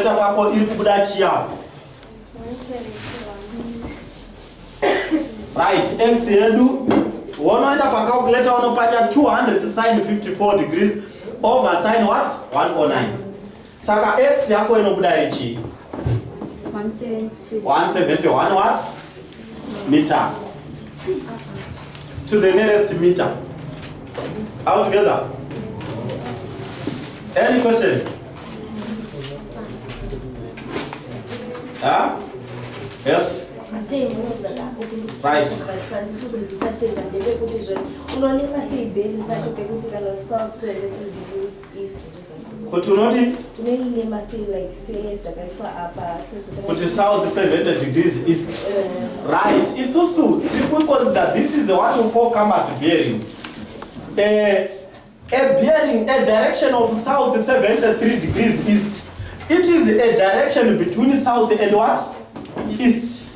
calculator pako iri kubuda chiapo. Right, x yedu unoenda pa calculator unopata 200 sine 54 degrees over sine what? 109. Saka x yako inobuda ichi 171 what? Meters to the nearest meter. All together. Any question? Huh? Yes. Right. What you know? Put south 70 degrees east. Right. It's also triple consider this is what we call compass bearing. A bearing, a direction of south 73 degrees east. It is a direction between south and what? East.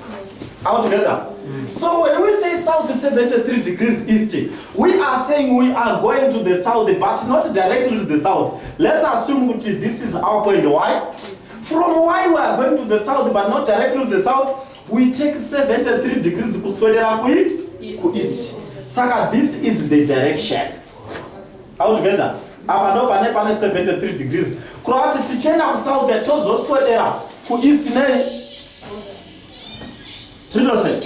All together. So when we say south 73 degrees east, we are saying we are going to the south, but not directly to the south. Let's assume this is our point Y. From Y we are going to the south, but not directly to the south. We take 73 degrees to east. Saka, this is the direction. All together. Up and up 73 degrees. Croati tichena ku south the tozo swedera ku east nei. Trinose.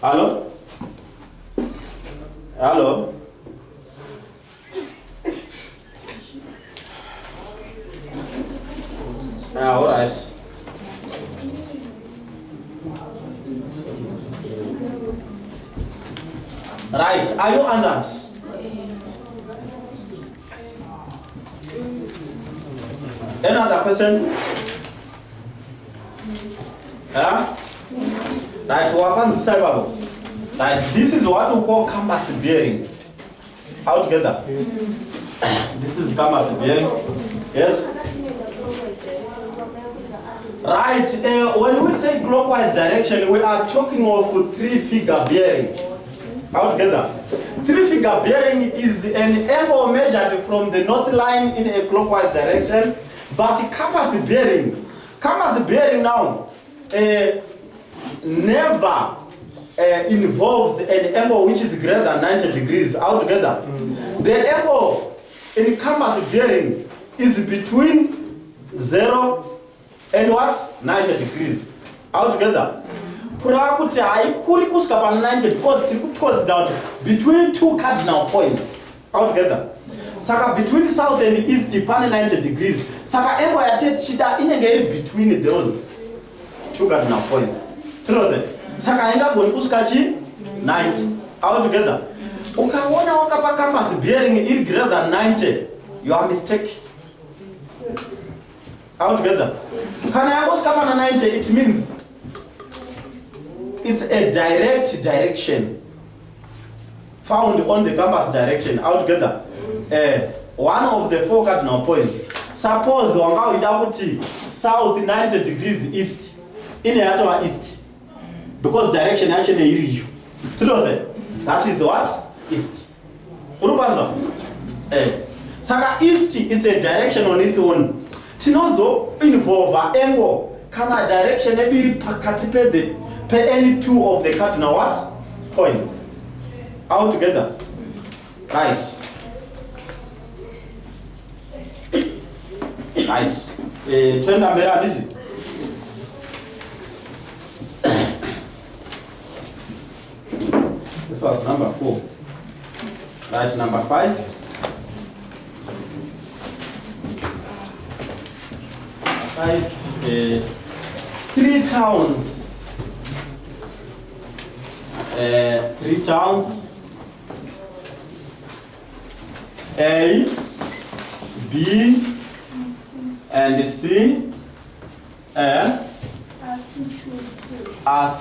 Hello? Hello? All right. Right, are you on that? Any other question? Huh? Right, right, this is what we call compass bearing. All together. This is compass bearing. Yes? Right, when we say clockwise direction, we are talking of 3-figure bearing. All together. 3-figure bearing is an angle measured from the north line in a clockwise direction, but compass bearing now never involves an angle which is greater than 90 degrees. All together. The angle in compass bearing is between 0 and what? 90 degrees. All together. Because between two cardinal points. All together. Saka between south and east, 90 degrees. Saka angle ya shida inenge between those two cardinal points. Close. Saka inga goni kuskachi 90. All together. Ukaona wakapa compass bearing is greater than 90, you are mistaken. All together. Kana yako skapa na 90, it means it's a direct direction found on the compass direction. All together. One of the 4 cardinal points. Suppose wanga udakuti south 90 degrees east. In a east. Because direction actually is that is what? East. Urupanza. Saka east is a direction on its own. Tinozo involve angle. Kana direction every pakati per any 2 of the cardinal what? Points. All together. Right. Right. Twenda mbele did. This was number 4. Right, number 5. 3 towns. 3 towns. A, B, and C are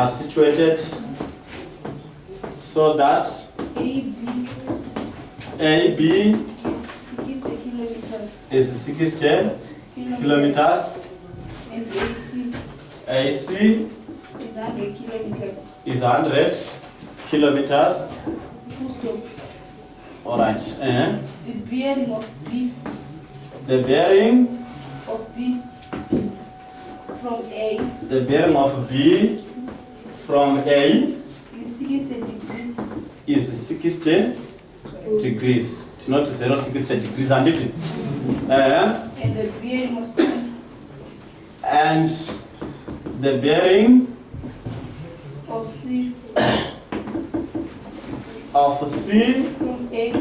situated so that AB is 60 kilometers, AC kilometers. Is 100 kilometers. Full stop. All right. The bearing of B. The bearing Of B from A. The bearing of B from A Is 60 degrees. is 60 degrees. It's not 60 degrees, and it. And the bearing of C. And the bearing Of C. of C From A.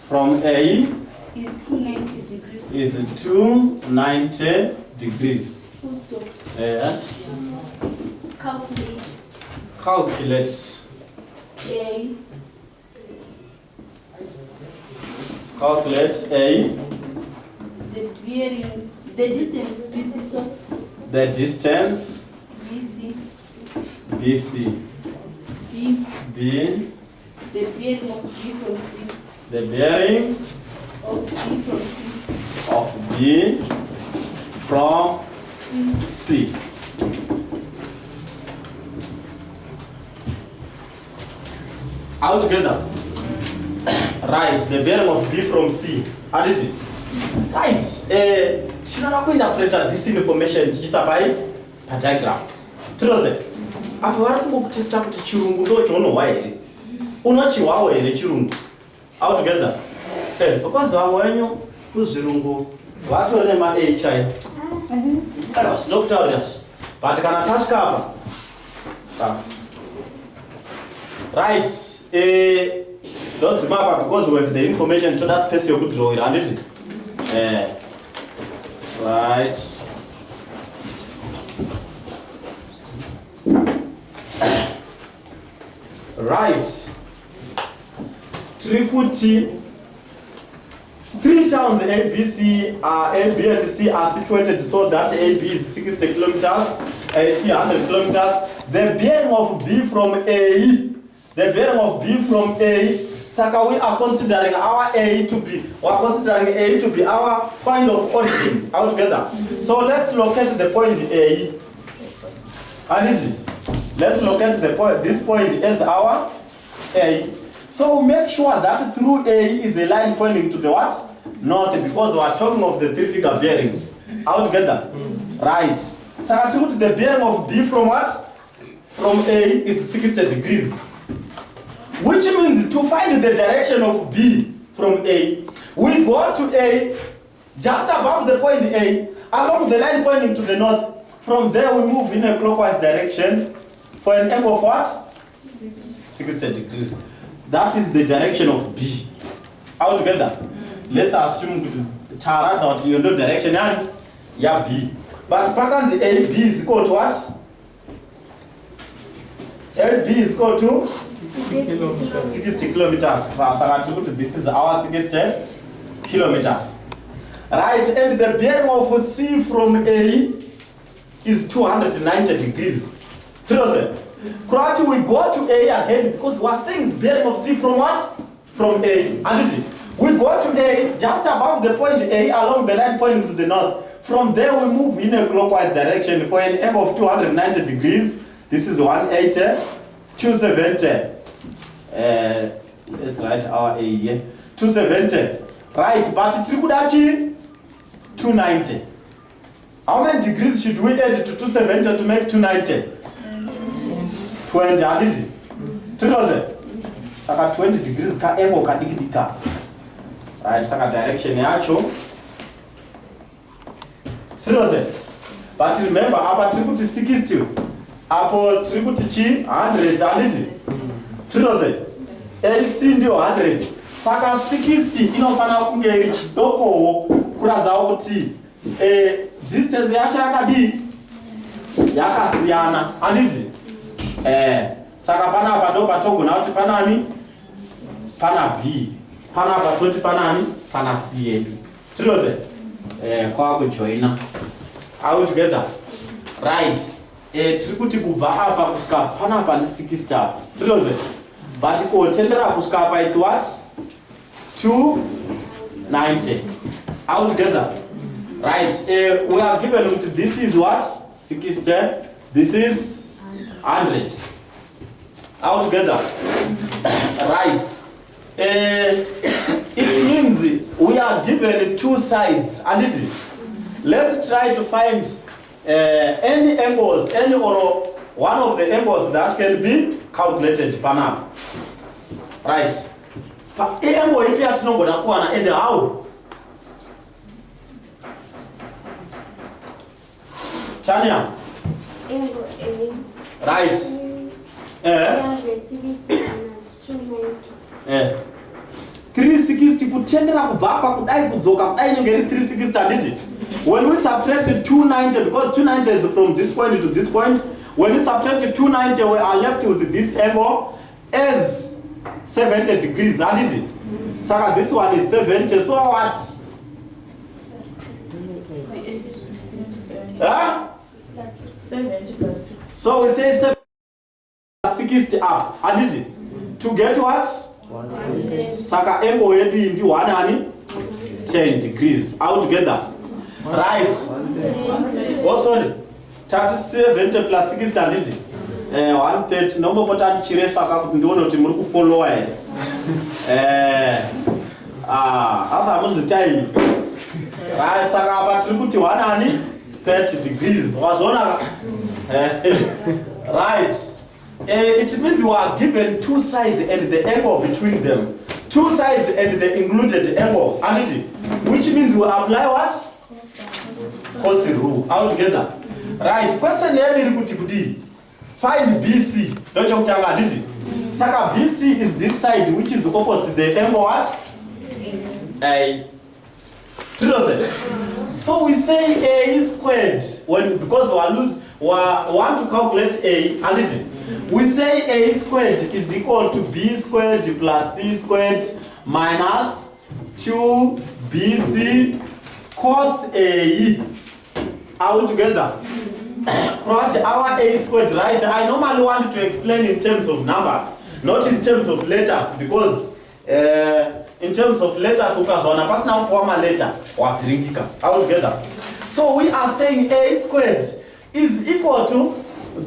from A Is 290 degrees. is 290 degrees. Full stop. Calculate Calculate. A. Calculate A. The bearing. The distance BC. So The distance BC. BC. B. B. The bearing of B from C. The bearing Of B from C. of B from C. C. All together. Right, the bearing of B from C. Add it. Right. Tinoda kuinterpreta this information tichisa pa diagram. Tinoze. Apo vari kungokutesta kuti chirungu ndo chaunohwa here. Unochihwawo here chirungu. All together. Because vamwe venyu kuzvirungu vatone ma-A chai. Ndokutaurira. But kana tasvika apa. Right. Ndodzima apa because we have the information toda space yokudrawira, handiti? Right. Right. Trikuti. 3 towns A, B, C, A, B and C are situated so that A, B is 60 kilometers, A, C 100 kilometers. The bearing of B from A, the bearing of B from A, Saka, we are considering our A to be, we are considering A to be our point of origin altogether. So let's locate the point A. Let's locate the point, this point as our A. So make sure that through A is a line pointing to the what? North, because we are talking of the 3-figure bearing. Altogether. Right. So I took the bearing of B from what? From A is 60 degrees. Which means to find the direction of B from A, we go to A, just above the point A, along the line pointing to the north. From there we move in a clockwise direction for an angle of what? 60 degrees. That is the direction of B. Altogether. Let's assume that you know direction and yeah B. But package A, B is equal to what? A, B is equal to 60 kilometers. This is our 60 kilometers. Right, and the bearing of C from A is 290 degrees. Currently we go to A again because we are saying bearing of C from what? From A. And we go to A just above the point A along the line pointing to the north. From there we move in a clockwise direction for an angle of 290 degrees. This is 180, 270. Let's write our A here. 270. Right, but Trikudachi 290. How many degrees should we add to 270 to make 290? 20. 2000. Saka 20 degrees ka angle kadikidika. Right, saka direction yacho 2000. But remember, apa trikuti 60. Apo trikuti chi 100 handiti. 2000. AC ndio 100. Saka 60 inofana kunge iri chidoko kuradzawo kuti distance yacho yakadi yakasiyana handiti. Saka pana apa ndo patogona kuti panani? Pana B. Pana apa toti panani? Pana C yedu. 2000. Kwa kujoina. All together. Right. Trikuti kubva apa kusvika pana apa ndi 60 apa. 2000. But kotendera kusvika apa it's what? 290. All together. Right. We are given this is what? 60. This is 100 altogether. Right. It means we are given two sides, and it is. Let's try to find any angles, any or one of the angles that can be calculated per now. Right. Angle ipi atinogona kuwana and how? Tanya. Angle A. Right. 360 minus 290. 360 kutendera kubva apa kudai kudzoka kudai inenge iri 360 handiti. When we subtract 290, because 290 is from this point to this point, when we subtract 290, we are left with this angle as 70 degrees, handiti. So this one is 70, so what? Huh? 70 plus 6. So we say 70 plus 60 up, handiti. To get what? Saka angle yedu indi 10 degrees altogether. Right. Oh, sorry. 37 plus 60 handiti. 130. Nombo pota ndichire saka kuti ndione kuti muri kufollowa here. Asa muzi time. Right, saka apa tiri kuti 30 degrees. Wazona? Right. It means we are given two sides and the angle between them. Two sides and the included angle, which means we apply what? Cosine rule altogether. Right. Question here, find BC. Don't you tell me? Saka BC is this side which is opposite the angle what? A. So we say A squared because we want to calculate A, we say A squared is equal to B squared plus C squared minus 2BC cos A altogether. Our A squared, right? I normally want to explain in terms of numbers, not in terms of letters, because in terms of letters, ukazwana pasina kuama letter wafiringika altogether. So we are saying A squared is equal to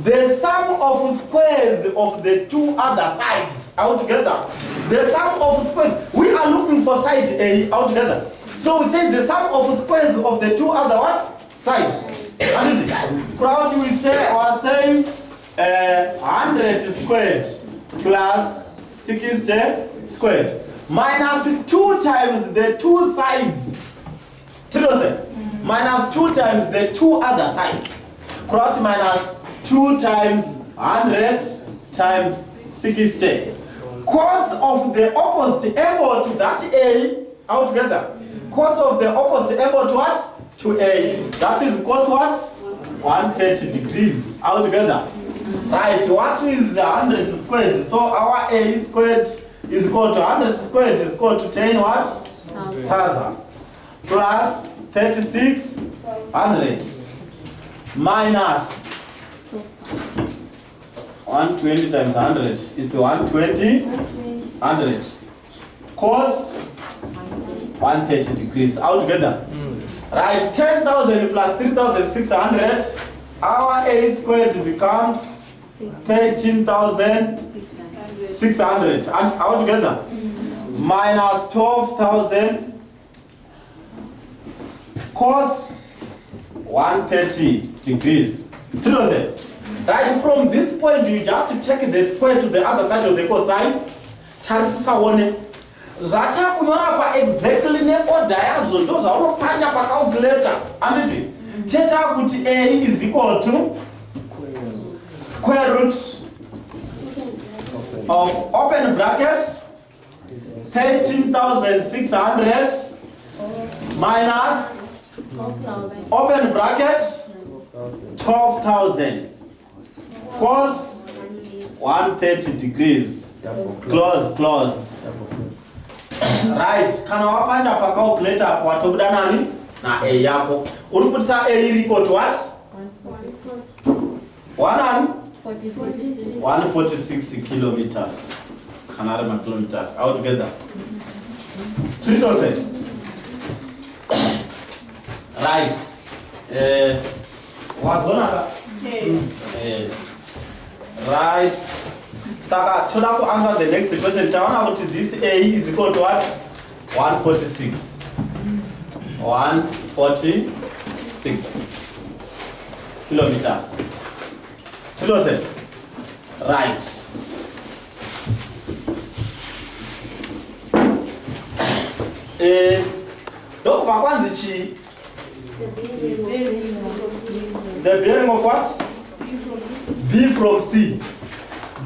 the sum of squares of the two other sides altogether. The sum of squares. We are looking for side A altogether. So we say the sum of squares of the two other what? Sides. Crowd we say or saying 100 squared plus 60 squared minus 2 times the two sides. Minus 2 times the two other sides. Crowd minus 2 times 100 times 60. Cos of the opposite angle to that A altogether. Cos of the opposite angle to what? To A. That is cos what? 130 degrees altogether. Right, what is 100 squared? So our A squared is equal to 100 squared is equal to 10 what? 1000 plus 3600 minus 120 times 100 is 120 100 cos 130 degrees altogether. Right, 10,000 plus 3,600, our A squared becomes 13,600 altogether minus 12,000 cos 130 degrees. 3,000. Right, from this point you just take the square to the other side of the cosine. Tarisisa one. Zata kunyora pa exactly ne order yazo ndo zaunopanya pa calculator. Anditi. Theta kuti A is equal to square root of open bracket 13,600 minus open bracket 12,000 cos 130 degrees. Close. Right, kana wapanja pa calculator watobuda nani na A yako. Urikutisa A equal to what? 146 kilometers. Kanarema kilometers altogether. 3,000. Right. Wagona. Right. Saka, toda to answer the next question. Tawana kuti this A is equal to what? 146. 146 kilometers. Kilosen. Right. Look, Makwanzichi. The bearing of what? B from C.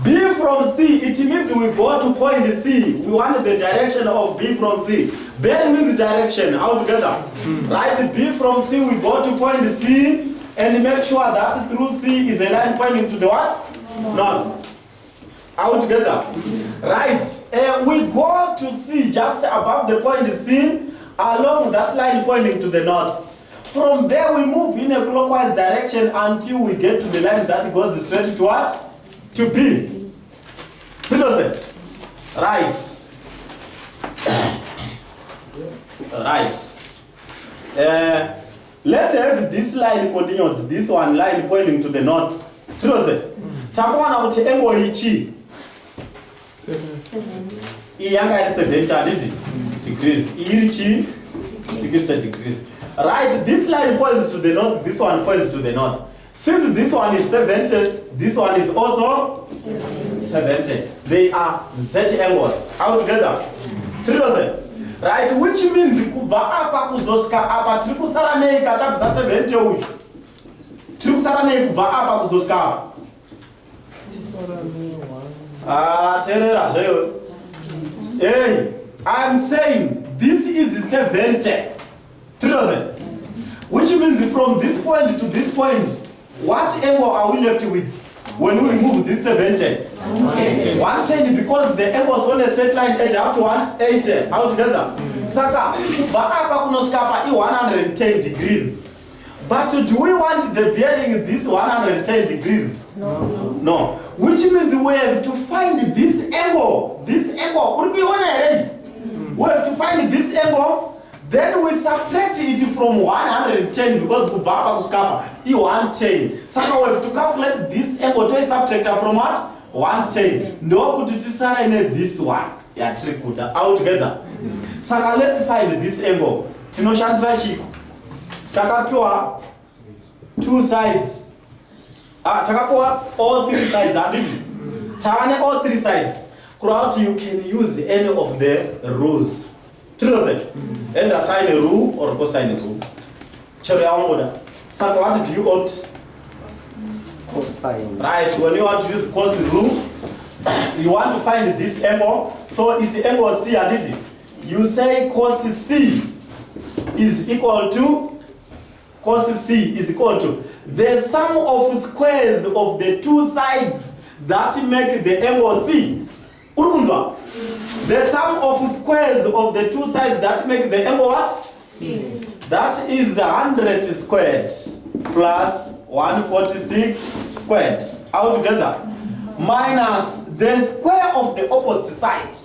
B from C, it means we go to point C. We want the direction of B from C. Bearing means direction, altogether. Right? B from C, we go to point C and make sure that through C is a line pointing to the what? North. Altogether. Right? We go to C just above the point C along that line pointing to the north. From there we move in a clockwise direction until we get to the line that goes straight to what? To B. Pfidze. Right. Right. Let's have this line continued. This one line pointing to the north. Pfidze. Takuwana kuti angle ichi. Iyanga is 70 degrees. Irichi 60 degrees. Right, this line points to the north, this one points to the north. Since this one is 70, this one is also 70. They are Z angles altogether. Right, which means kuba apa kuzoshika apa tiri kusara nei katabza 70 uyu. Tiri kusara nei kuba apa kuzoshika apa. Terera zveyo. Hey, I'm saying this is 70. Which means from this point to this point, what angle are we left with when we remove this 70? 110, because the angles on a straight line edge up to 180 altogether. Saka, baapa kunoshkapa I 110 degrees. But do we want the bearing this 110 degrees? No. Which means we have to find this angle. This angle. We have to find this angle. Then we subtract it from 110 because kubapa kuskapa I 110. So we have to calculate this angle to subtract from what? 110. No kutitisara in this one. Ya trikuda altogether. Saka let's find this angle. Tinoshandisa chiko. Takapiwa two sides. Takapiwa all three sides. Tane all three sides. Throughout you can use any of the rules. Either sine rule or cosine rule. So what do you opt? Cosine. Right, when you want to use cosine rule, you want to find this angle. So it's the angle C, you say cos C is equal to the sum of squares of the two sides that make the angle C. The sum of squares of the two sides that make the angle what? C. That is 100 squared plus 146 squared altogether minus the square of the opposite side.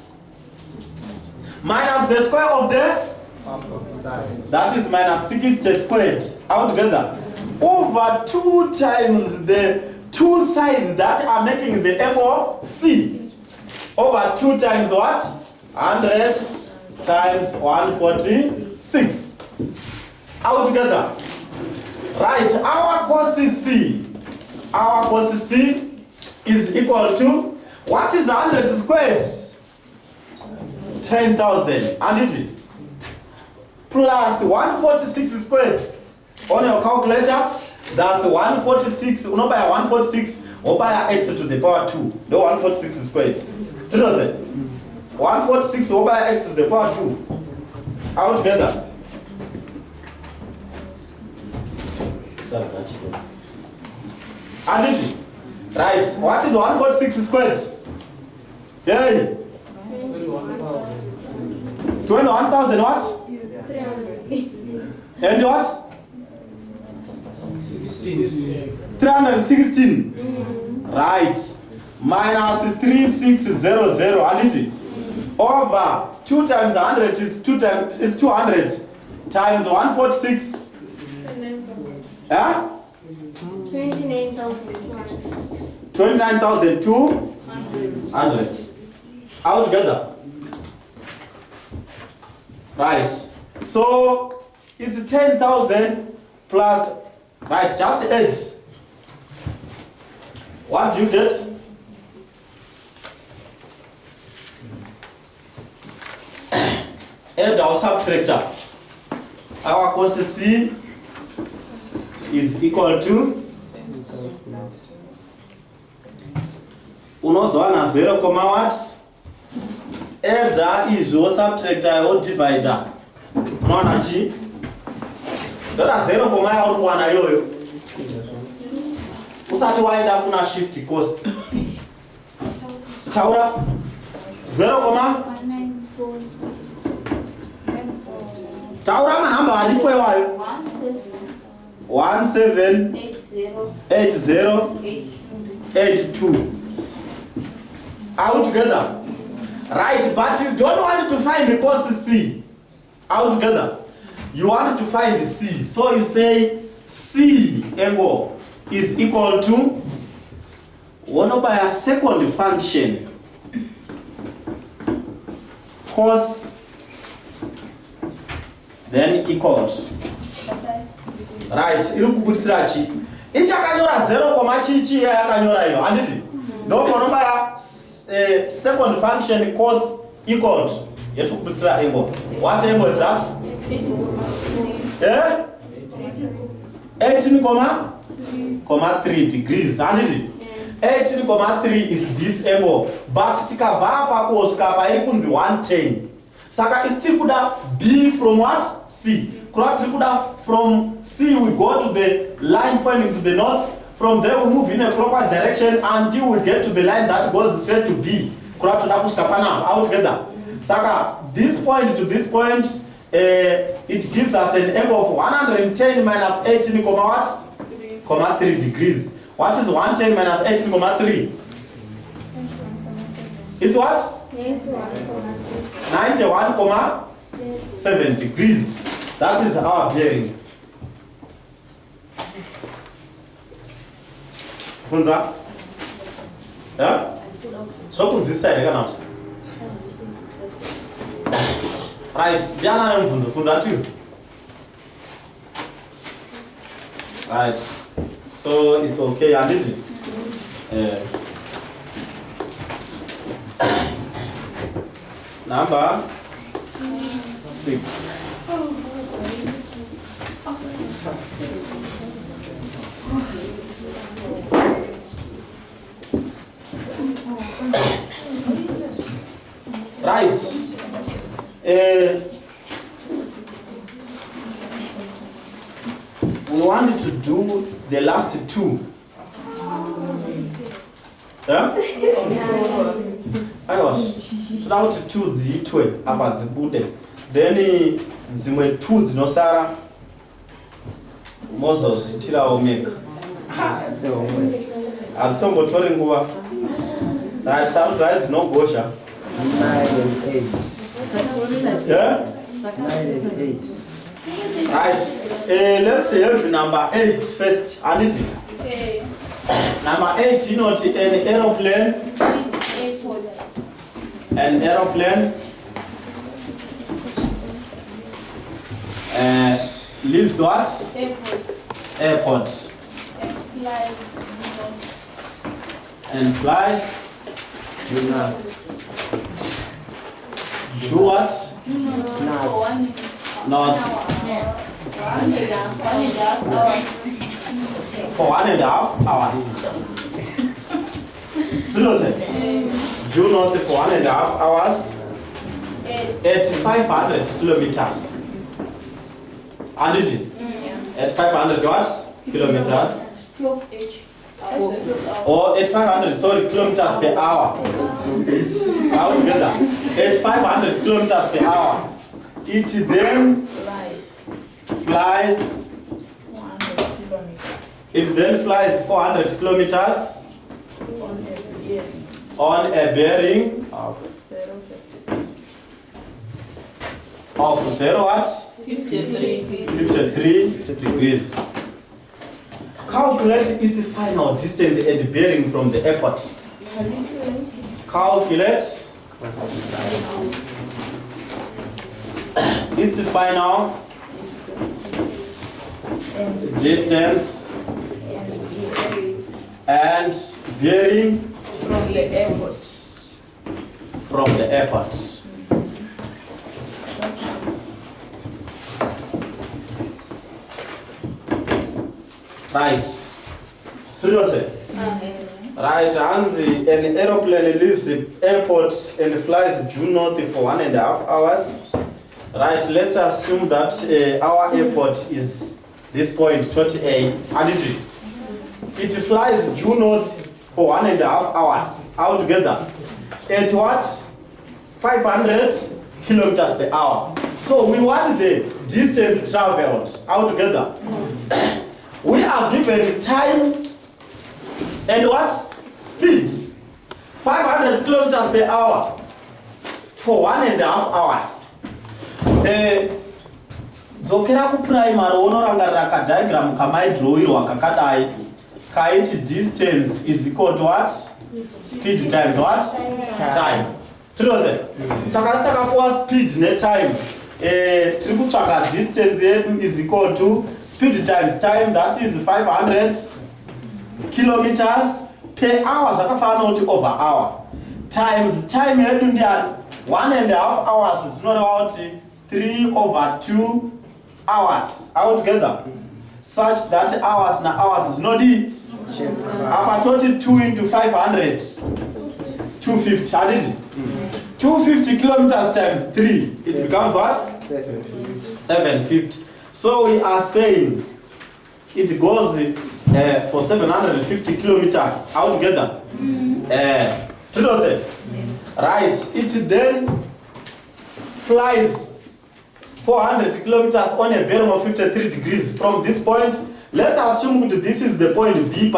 Minus the square of the opposite side. That is minus 60 squared altogether over 2 times the two sides that are making the angle C. Over 2 times what? 100 times 146. Altogether. Right, our cos C is equal to, what is 100 squared? 10,000, and it plus 146 squared. On your calculator, that's 146, no by 146, or by x to the power 2. The 146 squared. 146 over x to the power 2. Altogether. And it. Right. What is 146 squared? Yay. 21,000 what? 360. And what? 316. Right. Minus 3600, and it over 2 times 100 is 200 times 146. 29,200. 29,200. All together. Right. So it's 10,000 plus, right, just 8. What do you get? Add our subtractor. Our cos C is equal to unozowana 0, what? Add is your subtractor or divider. Unaona chi? Dota 0, yauri kuwana yoyo. Usati waenda kuna shift cos. Taura 0, Taura manamba alipo wayo 178082. All together. Right, but you don't want to find cos C. All together. You want to find C. So you say C angle is equal to 1 by a second function cos then equals. Right, iri kubudisira chi. Ichakanyora 0, chichi yakanyora iyo. Anditi? No number ya second function cos equals. Yetu kubudisira angle. What angle is that? 18,3 degrees. Anditi? 18,3 is this angle. But tikabva pa cos kapa iri kunzi 110. Saka is still kuda B from what? C. From C we go to the line pointing to the north. From there we move in a clockwise direction until we get to the line that goes straight to B. Out together. Saka this point to this point, it gives us an angle of 110 minus 18,3 degrees. What is 110 minus 18,3? It's what? 91,7 degrees. That is our bearing. Funza? Yeah? So this side cannot. Right, Diana and Funza too. Right. So it's okay, and did you? Number 6. Right. We wanted to do the last 2. Yeah? I was without 2 zitwe apa zibude. Then zimwe 2 zinosara Moses tira omeka. Azitombotora nguva. That sounds like no gosha. 9 and 8. Yeah? 9 and 8. Right. Let's have number 8 first. Anity. Okay. Number 8, you know, an aeroplane. An aeroplane leaves what? Airport. And flies. Do what? Not. For 1.5 hours. Do not for 1.5 hours at 500 kilometers. At 500 watts kilometers. Stroke H. Or at 500 kilometers per hour. All together. At 500 kilometers per hour. It then flies. It then flies 400 kilometers on a bearing of 0 what? 53 degrees. Calculate its final distance at the bearing from the airport. Calculate its final distance and bearing from the airport. from the airport. Right. Right, Hansi, an aeroplane leaves the airport and flies due north for 1.5 hours. Right, let's assume that our airport is this point, 20A, and it flies due north for 1.5 hours altogether. At what? 500 kilometers per hour. So we want the distance traveled altogether. We are given time and what? Speed. 500 kilometers per hour for 1.5 hours. Dzokera ku primary unorangarira ka diagram kamaidrawirwa kakadai kaiti distance is equal to what? Speed times what? Time. Tinoze? Saka kuwa speed ne time. Tiri kutsvaka distance yedu is equal to speed times time, that is 500 kilometers per hour, zvakafanana kuti over hour, times time yedu ndiani 1.5 hours is not about 3/2 hours altogether, such that hours na hours is not apa toti 2 into 500 250, I did 250 kilometers times 3, it becomes what? 750. So we are saying it goes for 750 kilometers altogether. Right, it then flies 400 kilometers on a bearing of 53 degrees from this point. Let's assume that this is the point B,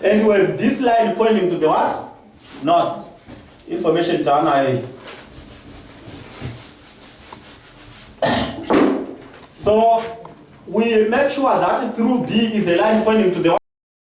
and we have this line pointing to the what? North. Information down. So we make sure that through B is a line pointing to the